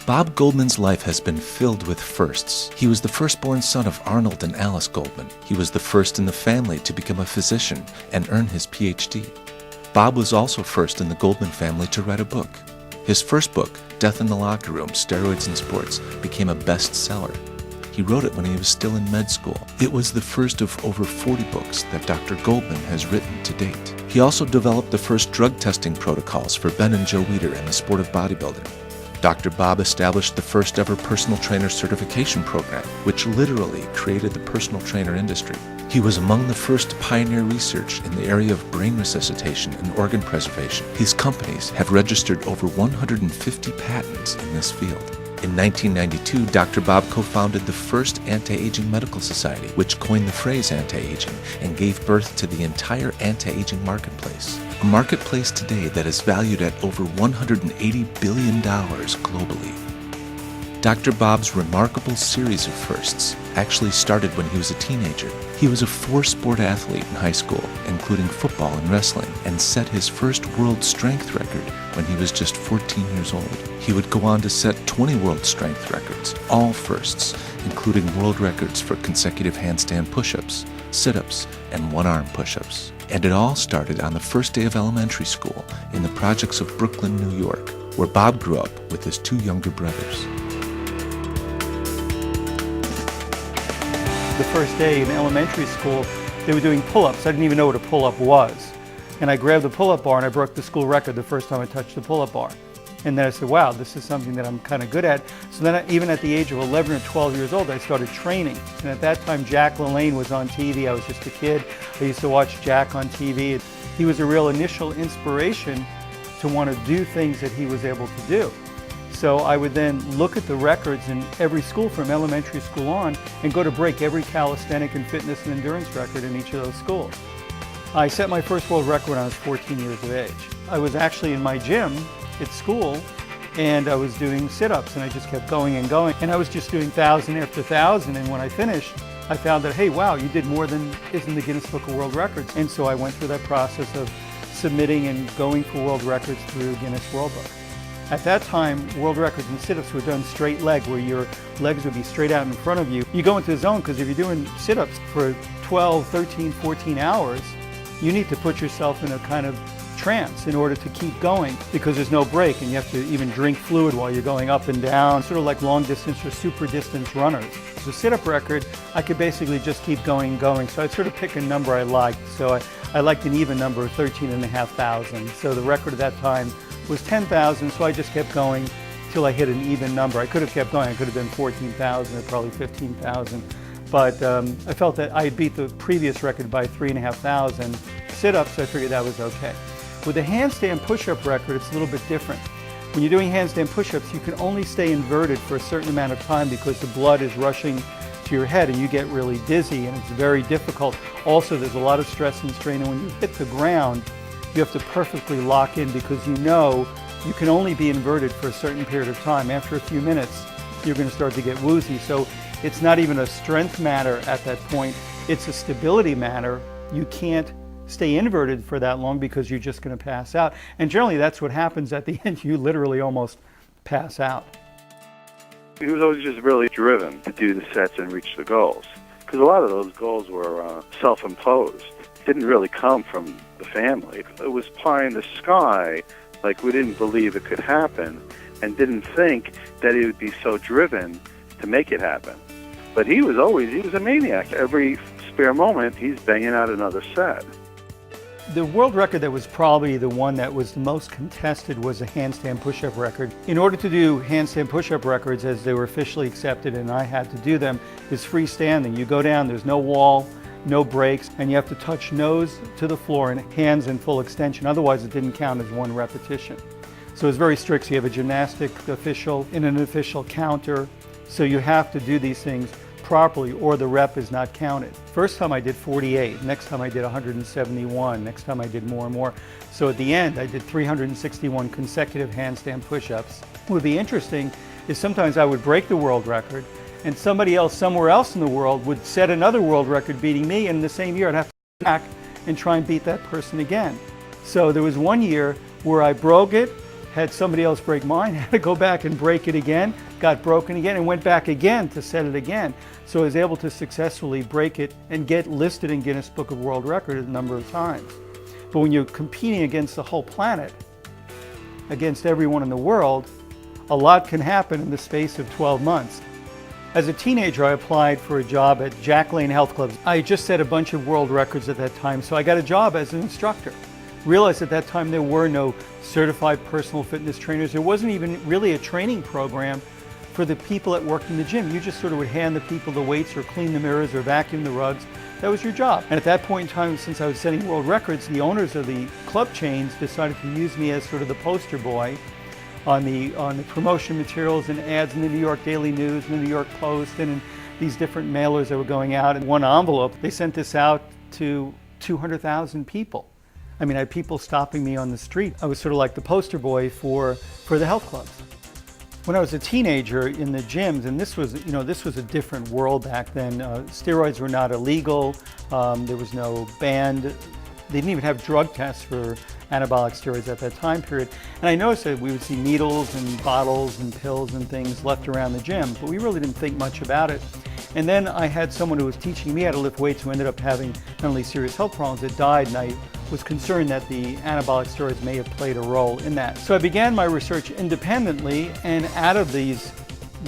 Bob Goldman's life has been filled with firsts. He was the firstborn son of Arnold and Alice Goldman. He was the first in the family to become a physician and earn his PhD. Bob was also first in the Goldman family to write a book. His first book, Death in the Locker Room, Steroids and Sports, became a bestseller. He wrote it when he was still in med school. It was the first of over 40 books that Dr. Goldman has written to date. He also developed the first drug testing protocols for Ben and Joe Weider in the sport of bodybuilding. Dr. Bob established the first ever personal trainer certification program, which literally created the personal trainer industry. He was among the first to pioneer research in the area of brain resuscitation and organ preservation. His companies have registered over 150 patents in this field. In 1992, Dr. Bob co-founded the first anti-aging medical society, which coined the phrase anti-aging and gave birth to the entire anti-aging marketplace. A marketplace today that is valued at over $180 billion globally. Dr. Bob's remarkable series of firsts actually started when he was a teenager. He was a four-sport athlete in high school, including football and wrestling, and set his first world strength record when he was just 14 years old. He would go on to set 20 world strength records, all firsts, including world records for consecutive handstand push-ups, sit-ups, and one-arm push-ups. And it all started on the first day of elementary school in the projects of Brooklyn, New York, where Bob grew up with his two younger brothers. The first day in elementary school, they were doing pull-ups. I didn't even know what a pull-up was. And I grabbed the pull-up bar and I broke the school record the first time I touched the pull-up bar. And then I said, wow, this is something that I'm kind of good at. So then even at the age of 11 or 12 years old, I started training. And at that time, Jack LaLanne was on TV. I was just a kid. I used to watch Jack on TV. He was a real initial inspiration to want to do things that he was able to do. So I would then look at the records in every school from elementary school on and go to break every calisthenic and fitness and endurance record in each of those schools. I set my first world record when I was 14 years of age. I was actually in my gym at school and I was doing sit-ups and I just kept going and going. And I was just doing 1,000 after 1,000, and when I finished, I found that, hey, wow, you did more than is in the Guinness Book of World Records. And so I went through that process of submitting and going for world records through Guinness World Book. At that time, world records in sit-ups were done straight leg, where your legs would be straight out in front of you. You go into the zone because if you're doing sit-ups for 12, 13, 14 hours, you need to put yourself in a kind of trance in order to keep going because there's no break, and you have to even drink fluid while you're going up and down, sort of like long distance or super distance runners. The sit-up record, I could basically just keep going and going, so I'd sort of pick a number I liked. So I liked an even number of 13,500. So the record at that time was 10,000, so I just kept going till I hit an even number. I could have kept going. I could have been 14,000 or probably 15,000. But I felt that I beat the previous record by 3,500 sit-ups, so I figured that was okay. With the handstand push-up record, it's a little bit different. When you're doing handstand push-ups, you can only stay inverted for a certain amount of time because the blood is rushing to your head and you get really dizzy, and it's very difficult. Also, there's a lot of stress and strain, and when you hit the ground, you have to perfectly lock in because you know you can only be inverted for a certain period of time. After a few minutes, you're going to start to get woozy. So it's not even a strength matter at that point, it's a stability matter. You can't stay inverted for that long because you're just going to pass out. And generally that's what happens at the end. You literally almost pass out. He was always just really driven to do the sets and reach the goals, because a lot of those goals were self-imposed. Didn't really come from the family. It was pie in the sky, like we didn't believe it could happen and didn't think that he would be so driven to make it happen. But he was a maniac. Every spare moment, he's banging out another set. The world record that was probably the one that was the most contested was a handstand push-up record. In order to do handstand push-up records as they were officially accepted and I had to do them, is freestanding. You go down, there's no wall, no breaks, and you have to touch nose to the floor and hands in full extension. Otherwise, it didn't count as one repetition. So it's very strict. So you have a gymnastic official and an official counter. So you have to do these things properly or the rep is not counted. First time I did 48, next time I did 171, next time I did more and more. So at the end, I did 361 consecutive handstand push-ups. What would be interesting is sometimes I would break the world record and somebody else somewhere else in the world would set another world record beating me, and in the same year I'd have to go back and try and beat that person again. So there was one year where I broke it, had somebody else break mine, had to go back and break it again, got broken again, and went back again to set it again. So I was able to successfully break it and get listed in Guinness Book of World Records a number of times. But when you're competing against the whole planet, against everyone in the world, a lot can happen in the space of 12 months. As a teenager, I applied for a job at Jack Lane Health Club. I just set a bunch of world records at that time, so I got a job as an instructor. Realized at that time there were no certified personal fitness trainers. There wasn't even really a training program for the people that worked in the gym. You just sort of would hand the people the weights or clean the mirrors or vacuum the rugs. That was your job. And at that point in time, since I was setting world records, the owners of the club chains decided to use me as sort of the poster boy on the promotion materials and ads in the New York Daily News and the New York Post and in these different mailers that were going out. In one envelope, they sent this out to 200,000 people. I mean, I had people stopping me on the street. I was sort of like the poster boy for the health clubs. When I was a teenager in the gyms, and this was a different world back then. Steroids were not illegal. There was no banned. They didn't even have drug tests for anabolic steroids at that time period. And I noticed that we would see needles and bottles and pills and things left around the gym, but we really didn't think much about it. And then I had someone who was teaching me how to lift weights who ended up having not only serious health problems, that died, and I was concerned that the anabolic steroids may have played a role in that. So I began my research independently, and out of these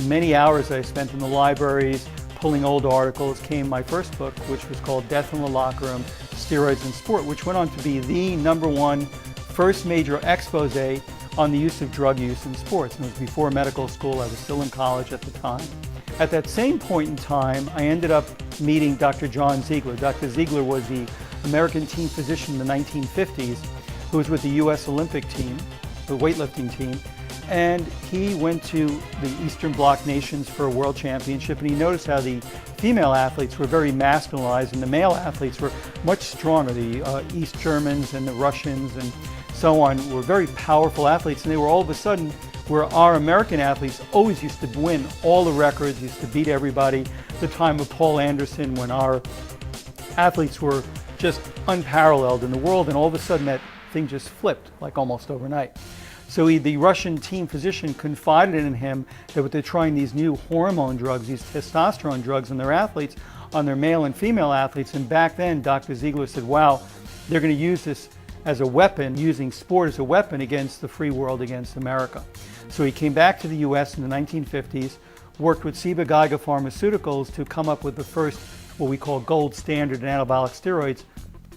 many hours I spent in the libraries pulling old articles came my first book, which was called Death in the Locker Room, Steroids in Sport, which went on to be the #1 first major expose on the use of drug use in sports. And it was before medical school. I was still in college at the time. At that same point in time, I ended up meeting Dr. John Ziegler. Dr. Ziegler was the American team physician in the 1950s who was with the U.S. Olympic team, the weightlifting team, and he went to the Eastern Bloc nations for a world championship, and he noticed how the female athletes were very masculinized and the male athletes were much stronger. The East Germans and the Russians and so on were very powerful athletes, and they were all of a sudden, where our American athletes always used to win all the records, used to beat everybody. The time of Paul Anderson, when our athletes were just unparalleled in the world, and all of a sudden that thing just flipped like almost overnight. So the Russian team physician confided in him that they're trying these new hormone drugs, these testosterone drugs on their athletes, on their male and female athletes, and back then Dr. Ziegler said, wow, they're going to use this as a weapon, using sport as a weapon against the free world, against America. So he came back to the US in the 1950s, worked with Ciba-Geigy Pharmaceuticals to come up with the first, what we call gold standard in anabolic steroids,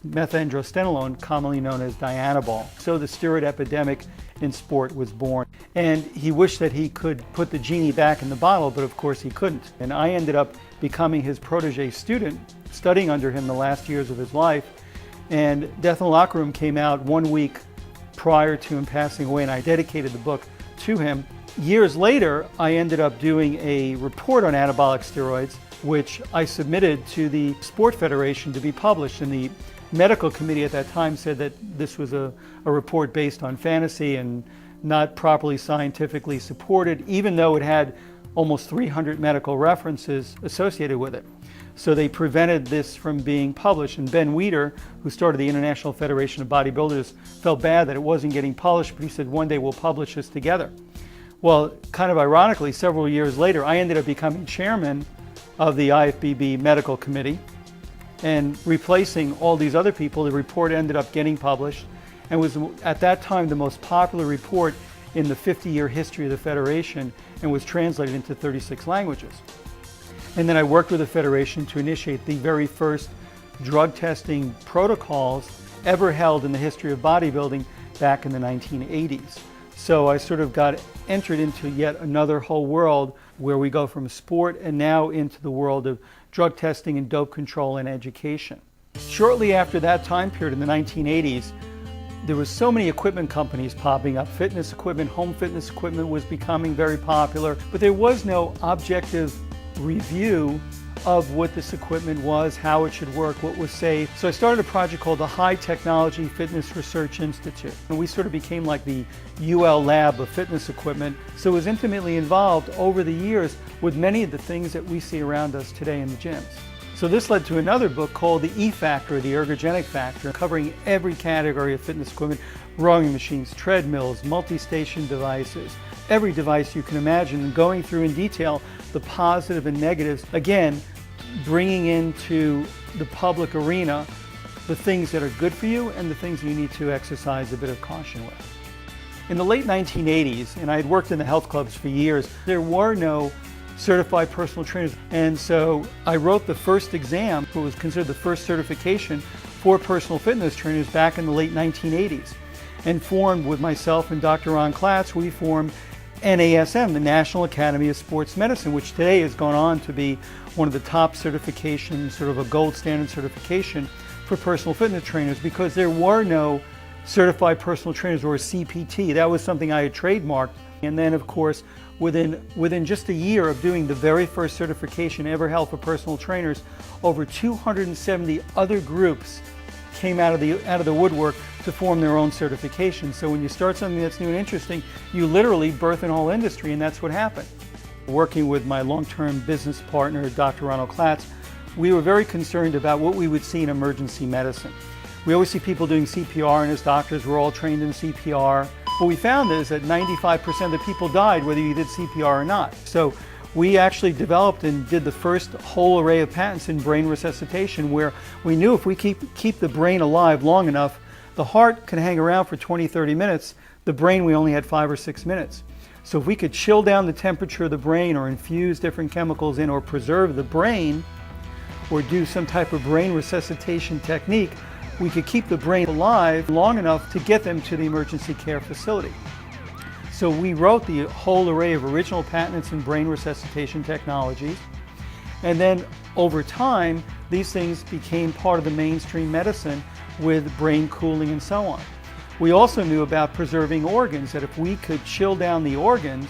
methandrostenolone, commonly known as Dianabol. So the steroid epidemic in sport was born. And he wished that he could put the genie back in the bottle, but of course he couldn't. And I ended up becoming his protege student, studying under him the last years of his life. And Death in the Locker Room came out 1 week prior to him passing away, and I dedicated the book to him. Years later, I ended up doing a report on anabolic steroids, which I submitted to the Sport Federation to be published. And the medical committee at that time said that this was a report based on fantasy and not properly scientifically supported, even though it had almost 300 medical references associated with it. So they prevented this from being published. And Ben Weider, who started the International Federation of Bodybuilders, felt bad that it wasn't getting published, but he said, one day we'll publish this together. Well, kind of ironically, several years later, I ended up becoming chairman of the IFBB Medical Committee, and replacing all these other people. The report ended up getting published and was at that time the most popular report in the 50-year history of the Federation, and was translated into 36 languages. And then I worked with the Federation to initiate the very first drug testing protocols ever held in the history of bodybuilding back in the 1980s. So I sort of got entered into yet another whole world where we go from sport and now into the world of drug testing and dope control and education. Shortly after that time period in the 1980s, there were so many equipment companies popping up. Fitness equipment, home fitness equipment was becoming very popular, but there was no objective review of what this equipment was, how it should work, what was safe. So I started a project called the High Technology Fitness Research Institute. And we sort of became like the UL lab of fitness equipment. So it was intimately involved over the years with many of the things that we see around us today in the gyms. So this led to another book called The E Factor, the Ergogenic Factor, covering every category of fitness equipment, rowing machines, treadmills, multi-station devices, every device you can imagine, and going through in detail the positive and negatives. Again, bringing into the public arena the things that are good for you and the things you need to exercise a bit of caution with. In the late 1980s, and I had worked in the health clubs for years, there were no certified personal trainers. And so I wrote the first exam, what was considered the first certification for personal fitness trainers back in the late 1980s. And formed with myself and Dr. Ron Klatz, we formed NASM, the National Academy of Sports Medicine, which today has gone on to be one of the top certifications, sort of a gold standard certification for personal fitness trainers, because there were no certified personal trainers or CPT. That was something I had trademarked. And then, of course, within just a year of doing the very first certification ever held for personal trainers, over 270 other groups came out of the woodwork to form their own certification. So when you start something that's new and interesting, you literally birth an whole industry, and that's what happened. Working with my long-term business partner, Dr. Ronald Klatz, we were very concerned about what we would see in emergency medicine. We always see people doing CPR, and as doctors, we're all trained in CPR. What we found is that 95% of the people died whether you did CPR or not. So we actually developed and did the first whole array of patents in brain resuscitation, where we knew if we keep the brain alive long enough, the heart can hang around for 20, 30 minutes. The brain, we only had 5 or 6 minutes. So if we could chill down the temperature of the brain or infuse different chemicals in or preserve the brain or do some type of brain resuscitation technique, we could keep the brain alive long enough to get them to the emergency care facility. So we wrote the whole array of original patents in brain resuscitation technologies. And then over time, these things became part of the mainstream medicine with brain cooling and so on. We also knew about preserving organs, that if we could chill down the organs,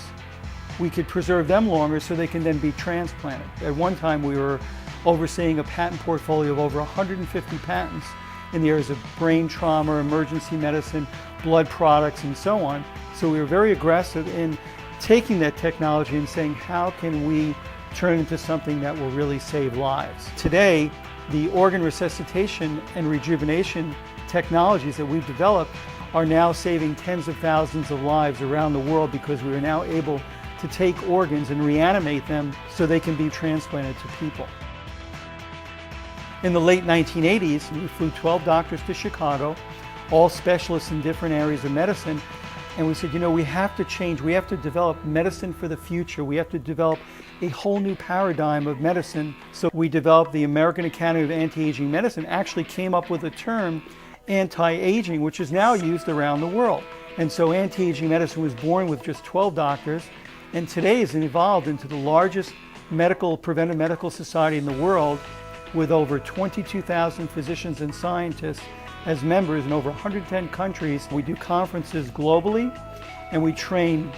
we could preserve them longer so they can then be transplanted. At one time, we were overseeing a patent portfolio of over 150 patents in the areas of brain trauma, emergency medicine, blood products, and so on. So we were very aggressive in taking that technology and saying, how can we turn it into something that will really save lives? Today, the organ resuscitation and rejuvenation technologies that we've developed are now saving tens of thousands of lives around the world, because we are now able to take organs and reanimate them so they can be transplanted to people. In the late 1980s, we flew 12 doctors to Chicago, all specialists in different areas of medicine, and we said, we have to change. We have to develop medicine for the future. We have to develop a whole new paradigm of medicine. So we developed the American Academy of Anti-Aging Medicine, actually came up with the term anti-aging, which is now used around the world. And so anti-aging medicine was born with just 12 doctors, and today has evolved into the largest preventive medical society in the world, with over 22,000 physicians and scientists as members in over 110 countries. We do conferences globally, and we train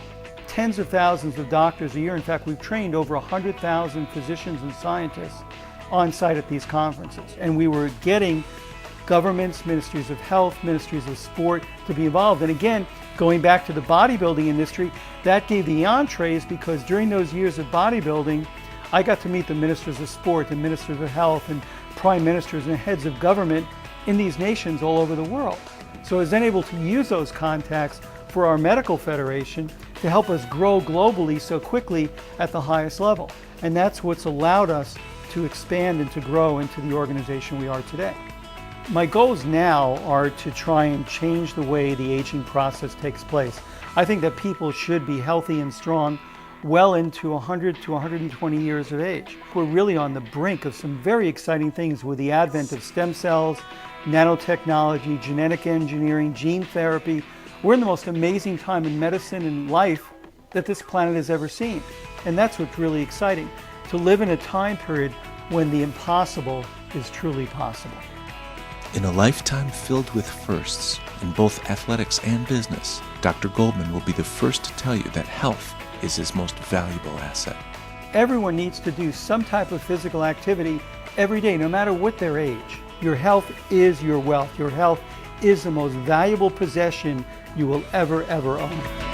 tens of thousands of doctors a year. In fact, we've trained over 100,000 physicians and scientists on site at these conferences. And we were getting governments, ministries of health, ministries of sport to be involved. And again, going back to the bodybuilding industry, that gave the entrees, because during those years of bodybuilding, I got to meet the ministers of sport and ministers of health and prime ministers and heads of government in these nations all over the world. So I was then able to use those contacts for our medical federation to help us grow globally so quickly at the highest level. And that's what's allowed us to expand and to grow into the organization we are today. My goals now are to try and change the way the aging process takes place. I think that people should be healthy and strong well into 100 to 120 years of age. We're really on the brink of some very exciting things with the advent of stem cells, nanotechnology, genetic engineering, gene therapy. We're in the most amazing time in medicine and life that this planet has ever seen. And that's what's really exciting, to live in a time period when the impossible is truly possible. In a lifetime filled with firsts in both athletics and business, Dr. Goldman will be the first to tell you that health is his most valuable asset. Everyone needs to do some type of physical activity every day, no matter what their age. Your health is your wealth. Your health is the most valuable possession you will ever own.